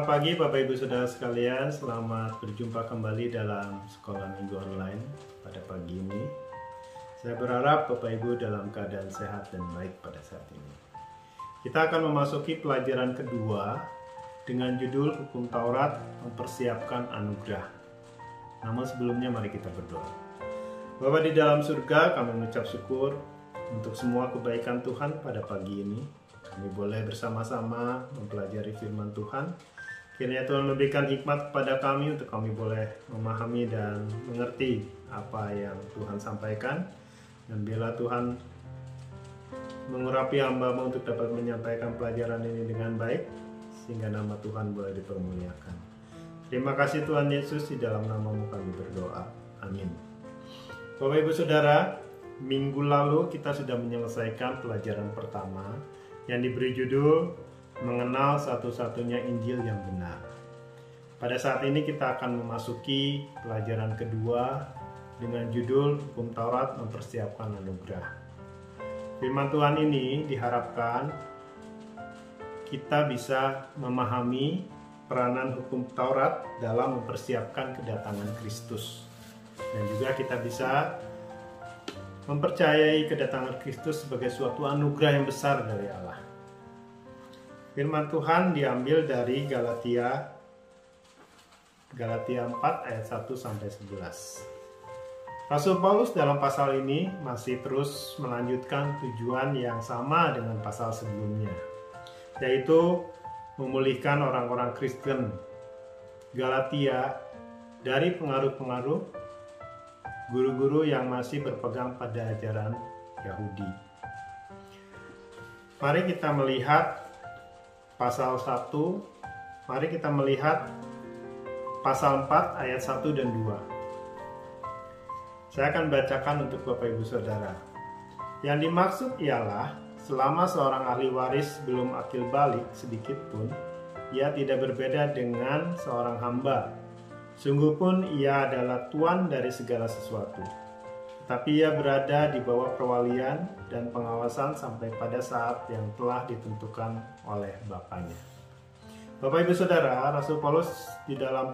Selamat pagi Bapak Ibu Saudara sekalian, selamat berjumpa kembali dalam sekolah minggu online pada pagi ini. Saya berharap Bapak Ibu dalam keadaan sehat dan baik pada saat ini. Kita akan memasuki pelajaran kedua dengan judul Hukum Taurat Mempersiapkan Anugerah. Namun sebelumnya mari kita berdoa. Bapa di dalam surga, kami mengucap syukur untuk semua kebaikan Tuhan pada pagi ini. Kami boleh bersama-sama mempelajari firman Tuhan. Kiranya Tuhan memberikan hikmat kepada kami untuk kami boleh memahami dan mengerti apa yang Tuhan sampaikan. Dan bila Tuhan mengurapi hamba-Mu untuk dapat menyampaikan pelajaran ini dengan baik, sehingga nama Tuhan boleh dipermuliakan. Terima kasih Tuhan Yesus, di dalam nama-Mu kami berdoa. Amin. Bapak Ibu Saudara, minggu lalu kita sudah menyelesaikan pelajaran pertama yang diberi judul Mengenal Satu-satunya Injil yang Benar. Pada saat ini kita akan memasuki pelajaran kedua dengan judul Hukum Taurat Mempersiapkan Anugerah. Firman Tuhan ini diharapkan kita bisa memahami peranan hukum Taurat dalam mempersiapkan kedatangan Kristus. Dan juga kita bisa mempercayai kedatangan Kristus sebagai suatu anugerah yang besar dari Allah. Firman Tuhan diambil dari Galatia 4 ayat 1 sampai 11. Rasul Paulus dalam pasal ini masih terus melanjutkan tujuan yang sama dengan pasal sebelumnya, yaitu memulihkan orang-orang Kristen Galatia dari pengaruh-pengaruh guru-guru yang masih berpegang pada ajaran Yahudi. Mari kita melihat pasal 1, mari kita melihat pasal 4 ayat 1 dan 2. Saya akan bacakan untuk Bapak Ibu Saudara. Yang dimaksud ialah, selama seorang ahli waris belum akil balik sedikit pun, ia tidak berbeda dengan seorang hamba. Sungguh pun ia adalah tuan dari segala sesuatu. Tapi ia berada di bawah perwalian dan pengawasan sampai pada saat yang telah ditentukan oleh Bapaknya. Bapak Ibu Saudara, Rasul Paulus di dalam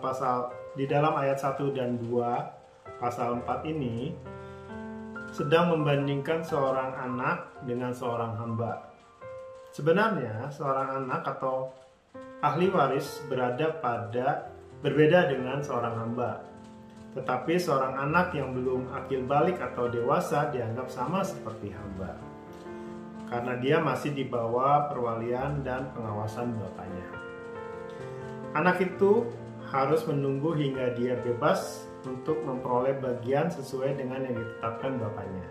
ayat 1 dan 2 pasal 4 ini sedang membandingkan seorang anak dengan seorang hamba. Sebenarnya seorang anak atau ahli waris berbeda dengan seorang hamba. Tetapi seorang anak yang belum akil balik atau dewasa dianggap sama seperti hamba, karena dia masih di bawah perwalian dan pengawasan bapaknya. Anak itu harus menunggu hingga dia bebas untuk memperoleh bagian sesuai dengan yang ditetapkan bapaknya,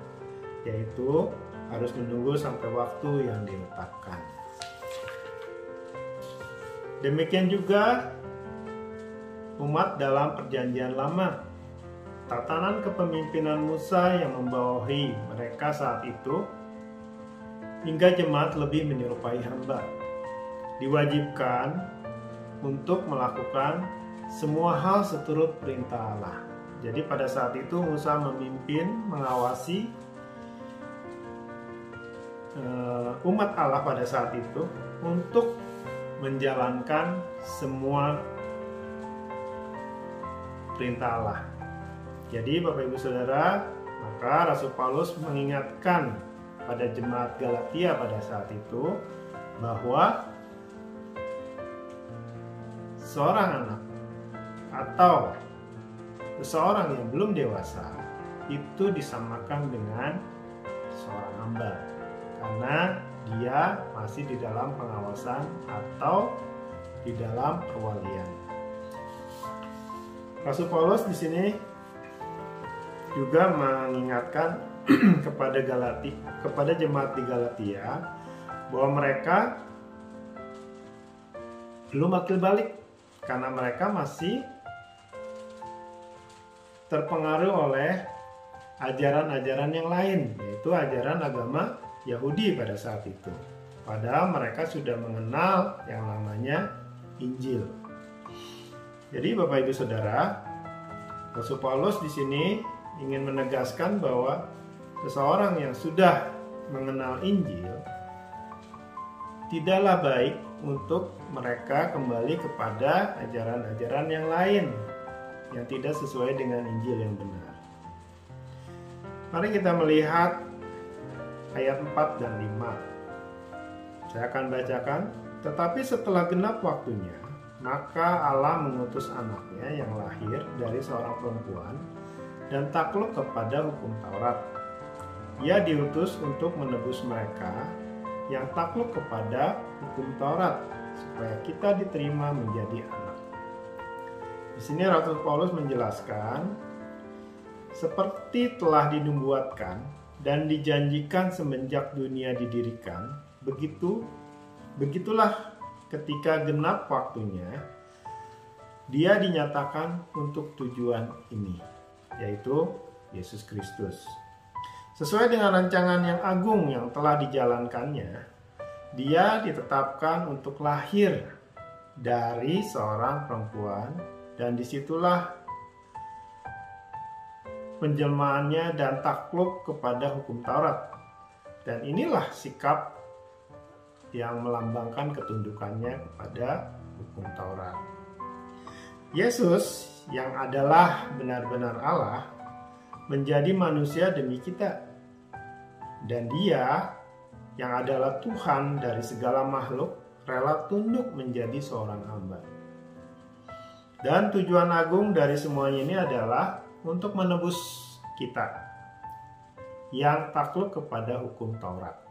yaitu harus menunggu sampai waktu yang ditetapkan. Demikian juga umat dalam Perjanjian Lama. Tatanan kepemimpinan Musa yang membawahi mereka saat itu hingga jemaat lebih menyerupai hamba, diwajibkan untuk melakukan semua hal seturut perintah Allah. Jadi pada saat itu Musa memimpin, mengawasi umat Allah pada saat itu untuk menjalankan semua perintah Allah. Jadi Bapak Ibu Saudara, maka Rasul Paulus mengingatkan pada jemaat Galatia pada saat itu bahwa seorang anak atau seseorang yang belum dewasa itu disamakan dengan seorang hamba, karena dia masih di dalam pengawasan atau di dalam perwalian. Rasul Paulus di sini juga mengingatkan kepada jemaat di Galatia bahwa mereka belum akil balik karena mereka masih terpengaruh oleh ajaran-ajaran yang lain, yaitu ajaran agama Yahudi pada saat itu. Padahal mereka sudah mengenal yang namanya Injil. Jadi Bapak Ibu Saudara, Rasul Paulus di sini ingin menegaskan bahwa seseorang yang sudah mengenal Injil tidaklah baik untuk mereka kembali kepada ajaran-ajaran yang lain yang tidak sesuai dengan Injil yang benar. Mari kita melihat ayat 4 dan 5. Saya akan bacakan. Tetapi setelah genap waktunya, maka Allah mengutus anaknya yang lahir dari seorang perempuan dan takluk kepada hukum Taurat. Ia diutus untuk menebus mereka yang takluk kepada hukum Taurat, supaya kita diterima menjadi anak. Di sini Rasul Paulus menjelaskan, seperti telah dinubuatkan dan dijanjikan semenjak dunia didirikan, begitulah ketika genap waktunya, dia dinyatakan untuk tujuan ini, yaitu Yesus Kristus. Sesuai dengan rancangan yang agung yang telah dijalankannya, dia ditetapkan untuk lahir dari seorang perempuan, dan disitulah penjelmaannya dan takluk kepada hukum Taurat. Dan inilah sikap yang melambangkan ketundukannya kepada hukum Taurat. Yesus yang adalah benar-benar Allah menjadi manusia demi kita. Dan Dia yang adalah Tuhan dari segala makhluk rela tunduk menjadi seorang hamba. Dan tujuan agung dari semuanya ini adalah untuk menebus kita yang takluk kepada hukum Taurat.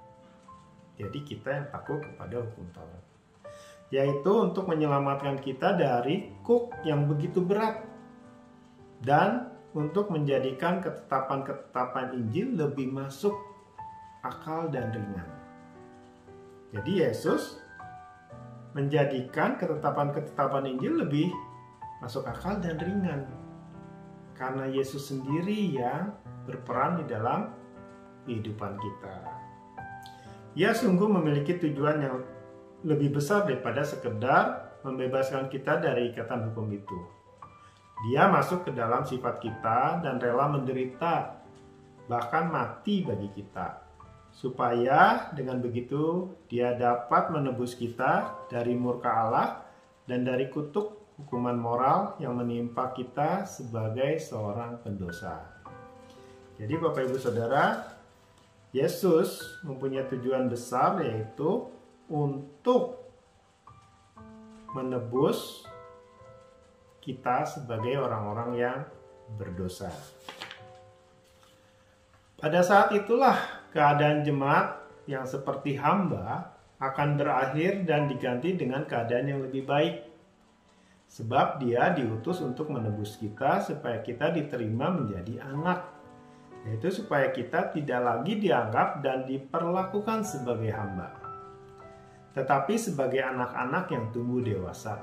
Jadi kita yang takluk kepada hukum Taurat, yaitu untuk menyelamatkan kita dari kuk yang begitu berat dan untuk menjadikan ketetapan-ketetapan Injil lebih masuk akal dan ringan. Jadi Yesus menjadikan ketetapan-ketetapan Injil lebih masuk akal dan ringan, karena Yesus sendiri yang berperan di dalam kehidupan kita. Ia sungguh memiliki tujuan yang lebih besar daripada sekedar membebaskan kita dari ikatan hukum itu. Dia masuk ke dalam sifat kita dan rela menderita, bahkan mati bagi kita, supaya dengan begitu Dia dapat menebus kita dari murka Allah dan dari kutuk hukuman moral yang menimpa kita sebagai seorang pendosa. Jadi Bapak Ibu Saudara, Yesus mempunyai tujuan besar, yaitu untuk menebus kita sebagai orang-orang yang berdosa. Pada saat itulah keadaan jemaat yang seperti hamba akan berakhir dan diganti dengan keadaan yang lebih baik. Sebab Dia diutus untuk menebus kita supaya kita diterima menjadi anak. Yaitu supaya kita tidak lagi dianggap dan diperlakukan sebagai hamba, tetapi sebagai anak-anak yang tumbuh dewasa,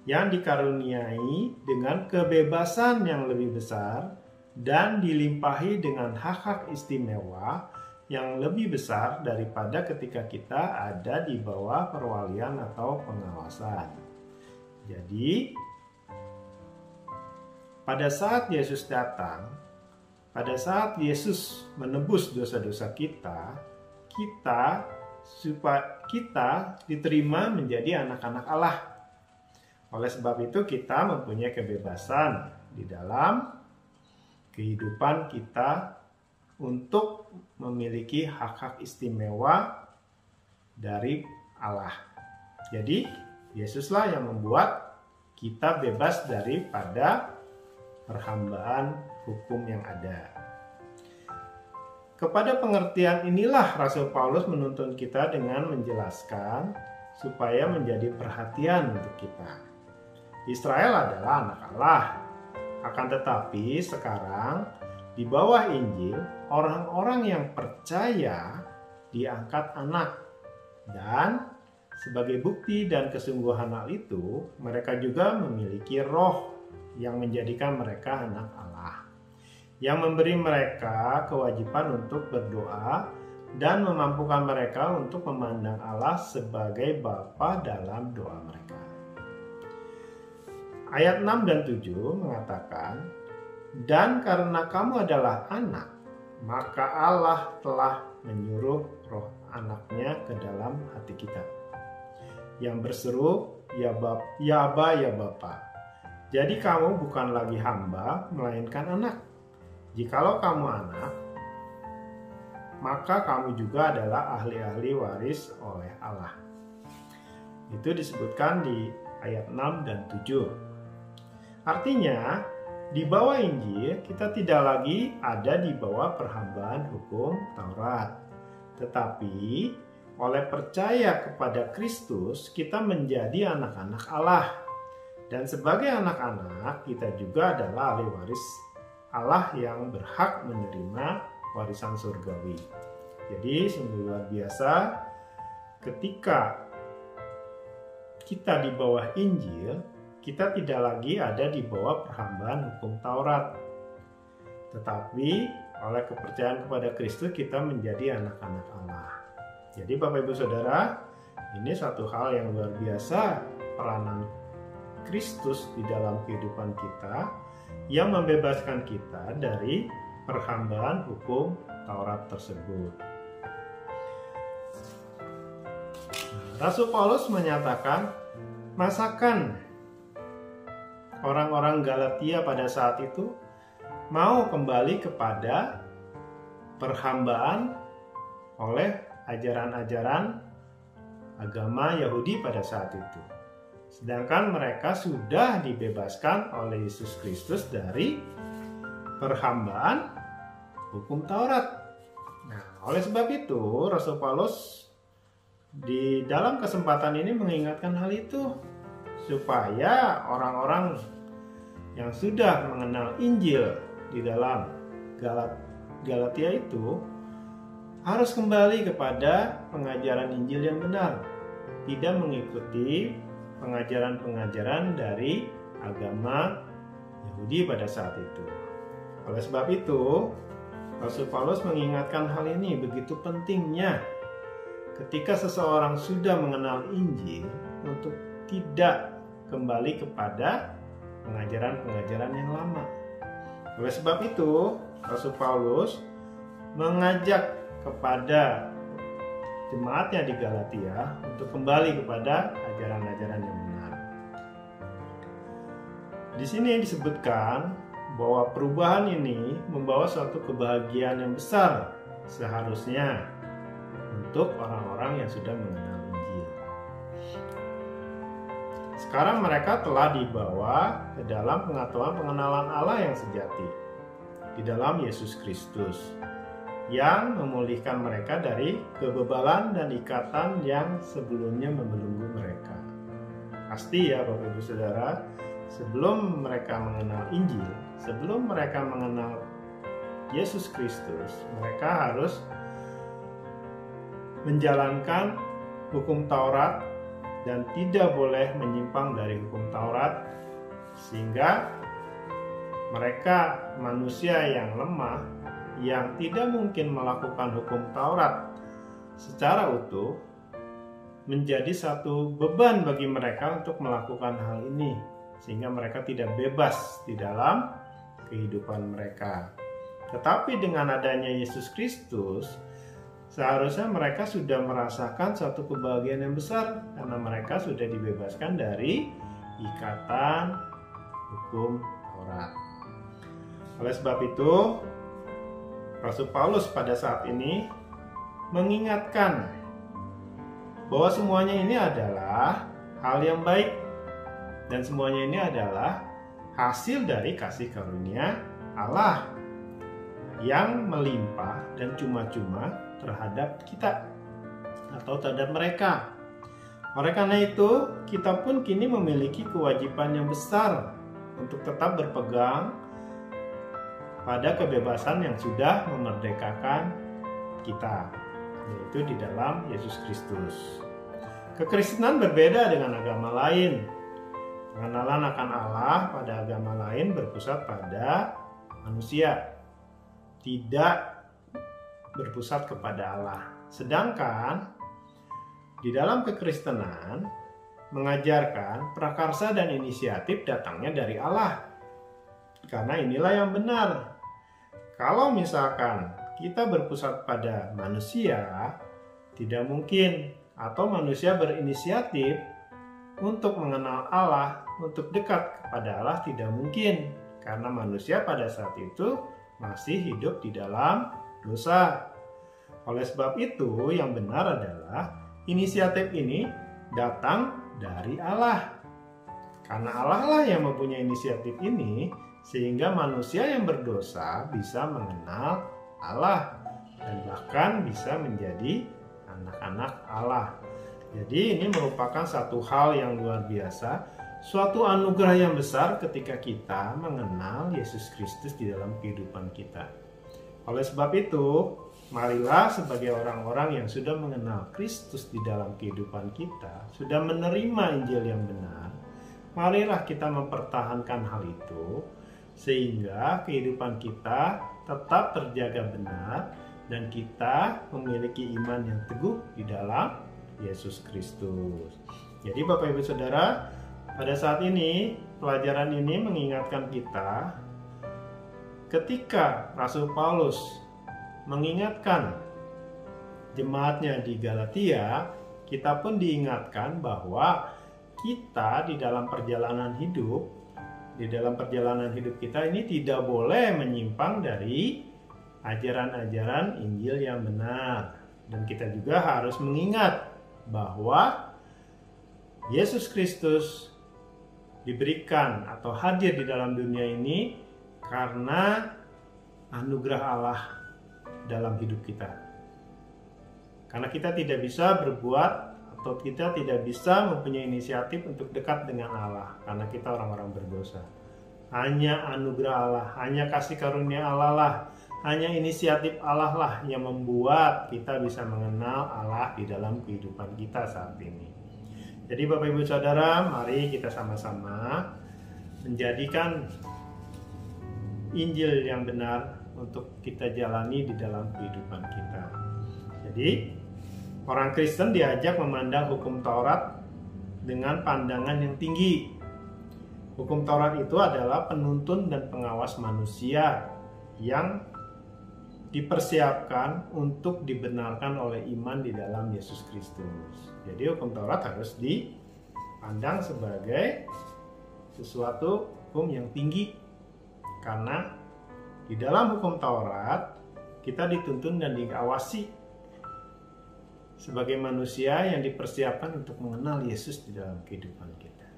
yang dikaruniai dengan kebebasan yang lebih besar dan dilimpahi dengan hak-hak istimewa yang lebih besar daripada ketika kita ada di bawah perwalian atau pengawasan. Jadi, pada saat Yesus datang, pada saat Yesus menebus dosa-dosa kita supaya kita diterima menjadi anak-anak Allah. Oleh sebab itu kita mempunyai kebebasan di dalam kehidupan kita untuk memiliki hak-hak istimewa dari Allah. Jadi Yesuslah yang membuat kita bebas daripada perhambaan hukum yang ada. Kepada pengertian inilah Rasul Paulus menuntun kita dengan menjelaskan supaya menjadi perhatian untuk kita. Israel adalah anak Allah. Akan tetapi sekarang di bawah Injil, orang-orang yang percaya diangkat anak. Dan sebagai bukti dan kesungguhan hal itu, mereka juga memiliki roh yang menjadikan mereka anak Allah, yang memberi mereka kewajiban untuk berdoa dan memampukan mereka untuk memandang Allah sebagai Bapa dalam doa mereka. Ayat 6 dan 7 mengatakan, "Dan karena kamu adalah anak, maka Allah telah menyuruh roh anaknya ke dalam hati kita. yang berseru, "Ya Bapa, ya Aba, ya Bapa." Jadi kamu bukan lagi hamba, melainkan anak. Jikalau kamu anak, maka kamu juga adalah ahli-ahli waris oleh Allah. Itu disebutkan di ayat 6 dan 7. Artinya, di bawah Injil kita tidak lagi ada di bawah perhambaan hukum Taurat. Tetapi oleh percaya kepada Kristus kita menjadi anak-anak Allah. Dan sebagai anak-anak kita juga adalah ahli waris Allah yang berhak menerima warisan surgawi. Jadi sungguh luar biasa ketika kita di bawah Injil, kita tidak lagi ada di bawah perhambaan hukum Taurat. Tetapi oleh kepercayaan kepada Kristus kita menjadi anak-anak Allah. Jadi Bapak Ibu Saudara, ini satu hal yang luar biasa, peranan Kristus di dalam kehidupan kita yang membebaskan kita dari perhambaan hukum Taurat tersebut. Rasul Paulus menyatakan, masakan orang-orang Galatia pada saat itu mau kembali kepada perhambaan oleh ajaran-ajaran agama Yahudi pada saat itu. Sedangkan mereka sudah dibebaskan oleh Yesus Kristus dari perhambaan hukum Taurat. Nah, oleh sebab itu Rasul Paulus di dalam kesempatan ini mengingatkan hal itu supaya orang-orang yang sudah mengenal Injil di dalam Galatia itu harus kembali kepada pengajaran Injil yang benar, tidak mengikuti pengajaran-pengajaran dari agama Yahudi pada saat itu. Oleh sebab itu, Rasul Paulus mengingatkan hal ini begitu pentingnya ketika seseorang sudah mengenal Injil untuk tidak kembali kepada pengajaran-pengajaran yang lama. Oleh sebab itu, Rasul Paulus mengajak kepada jemaatnya di Galatia untuk kembali kepada ajaran-ajaran yang benar. Di sini disebutkan bahwa perubahan ini membawa suatu kebahagiaan yang besar seharusnya untuk orang-orang yang sudah mengenal Injil. Sekarang mereka telah dibawa ke dalam pengetahuan pengenalan Allah yang sejati di dalam Yesus Kristus, yang memulihkan mereka dari kebebalan dan ikatan yang sebelumnya membelenggu mereka. Pasti ya Bapak Ibu Saudara, sebelum mereka mengenal Injil, sebelum mereka mengenal Yesus Kristus, mereka harus menjalankan hukum Taurat dan tidak boleh menyimpang dari hukum Taurat, sehingga mereka manusia yang lemah yang tidak mungkin melakukan hukum Taurat secara utuh menjadi satu beban bagi mereka untuk melakukan hal ini, sehingga mereka tidak bebas di dalam kehidupan mereka. Tetapi dengan adanya Yesus Kristus, seharusnya mereka sudah merasakan suatu kebahagiaan yang besar karena mereka sudah dibebaskan dari ikatan hukum Taurat. Oleh sebab itu, Rasul Paulus pada saat ini mengingatkan bahwa semuanya ini adalah hal yang baik dan semuanya ini adalah hasil dari kasih karunia Allah yang melimpah dan cuma-cuma terhadap kita atau terhadap mereka. Oleh karena itu, kita pun kini memiliki kewajiban yang besar untuk tetap berpegang pada kebebasan yang sudah memerdekakan kita, yaitu di dalam Yesus Kristus. Kekristenan berbeda dengan agama lain. Pengenalan akan Allah pada agama lain berpusat pada manusia, tidak berpusat kepada Allah. Sedangkan di dalam kekristenan mengajarkan prakarsa dan inisiatif datangnya dari Allah. Karena inilah yang benar. Kalau misalkan kita berpusat pada manusia, tidak mungkin atau manusia berinisiatif untuk mengenal Allah, untuk dekat kepada Allah tidak mungkin. Karena manusia pada saat itu masih hidup di dalam dosa. Oleh sebab itu, yang benar adalah inisiatif ini datang dari Allah. Karena Allah lah yang mempunyai inisiatif ini, sehingga manusia yang berdosa bisa mengenal Allah dan bahkan bisa menjadi anak-anak Allah. Jadi ini merupakan satu hal yang luar biasa, suatu anugerah yang besar ketika kita mengenal Yesus Kristus di dalam kehidupan kita. Oleh sebab itu, marilah sebagai orang-orang yang sudah mengenal Kristus di dalam kehidupan kita, sudah menerima Injil yang benar, marilah kita mempertahankan hal itu, sehingga kehidupan kita tetap terjaga benar, dan kita memiliki iman yang teguh di dalam Yesus Kristus. Jadi Bapak Ibu Saudara, pada saat ini pelajaran ini mengingatkan kita ketika Rasul Paulus mengingatkan jemaatnya di Galatia, kita pun diingatkan bahwa kita di dalam perjalanan hidup kita ini tidak boleh menyimpang dari ajaran-ajaran Injil yang benar. Dan kita juga harus mengingat bahwa Yesus Kristus diberikan atau hadir di dalam dunia ini karena anugerah Allah dalam hidup kita. Karena kita tidak bisa berbuat atau kita tidak bisa mempunyai inisiatif untuk dekat dengan Allah karena kita orang-orang berdosa. Hanya anugerah Allah, hanya kasih karunia Allah lah, hanya inisiatif Allah lah yang membuat kita bisa mengenal Allah di dalam kehidupan kita saat ini. Jadi Bapak Ibu Saudara, mari kita sama-sama menjadikan Injil yang benar untuk kita jalani di dalam kehidupan kita. Jadi orang Kristen diajak memandang hukum Taurat dengan pandangan yang tinggi. Hukum Taurat itu adalah penuntun dan pengawas manusia yang dipersiapkan untuk dibenarkan oleh iman di dalam Yesus Kristus. Jadi hukum Taurat harus dipandang sebagai sesuatu hukum yang tinggi. Karena di dalam hukum Taurat kita dituntun dan diawasi sebagai manusia yang dipersiapkan untuk mengenal Yesus di dalam kehidupan kita.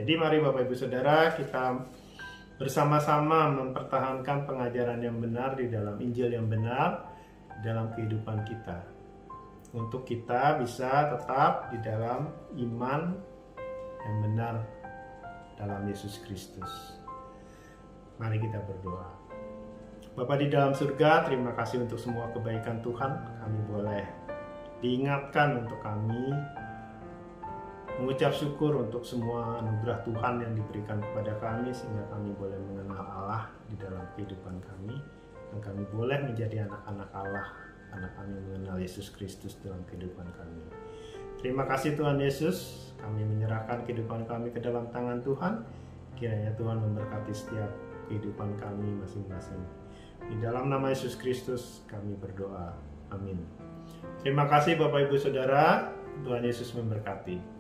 Jadi mari Bapak Ibu Saudara, kita bersama-sama mempertahankan pengajaran yang benar di dalam Injil yang benar dalam kehidupan kita, untuk kita bisa tetap di dalam iman yang benar dalam Yesus Kristus. Mari kita berdoa. Bapa di dalam surga, terima kasih untuk semua kebaikan Tuhan. Kami boleh diingatkan untuk kami mengucap syukur untuk semua anugerah Tuhan yang diberikan kepada kami, sehingga kami boleh mengenal Allah di dalam kehidupan kami, dan kami boleh menjadi anak-anak Allah karena kami mengenal Yesus Kristus dalam kehidupan kami. Terima kasih Tuhan Yesus, kami menyerahkan kehidupan kami ke dalam tangan Tuhan. Kiranya Tuhan memberkati setiap kehidupan kami masing-masing. Di dalam nama Yesus Kristus kami berdoa. Amin. Terima kasih Bapak Ibu Saudara, Tuhan Yesus memberkati.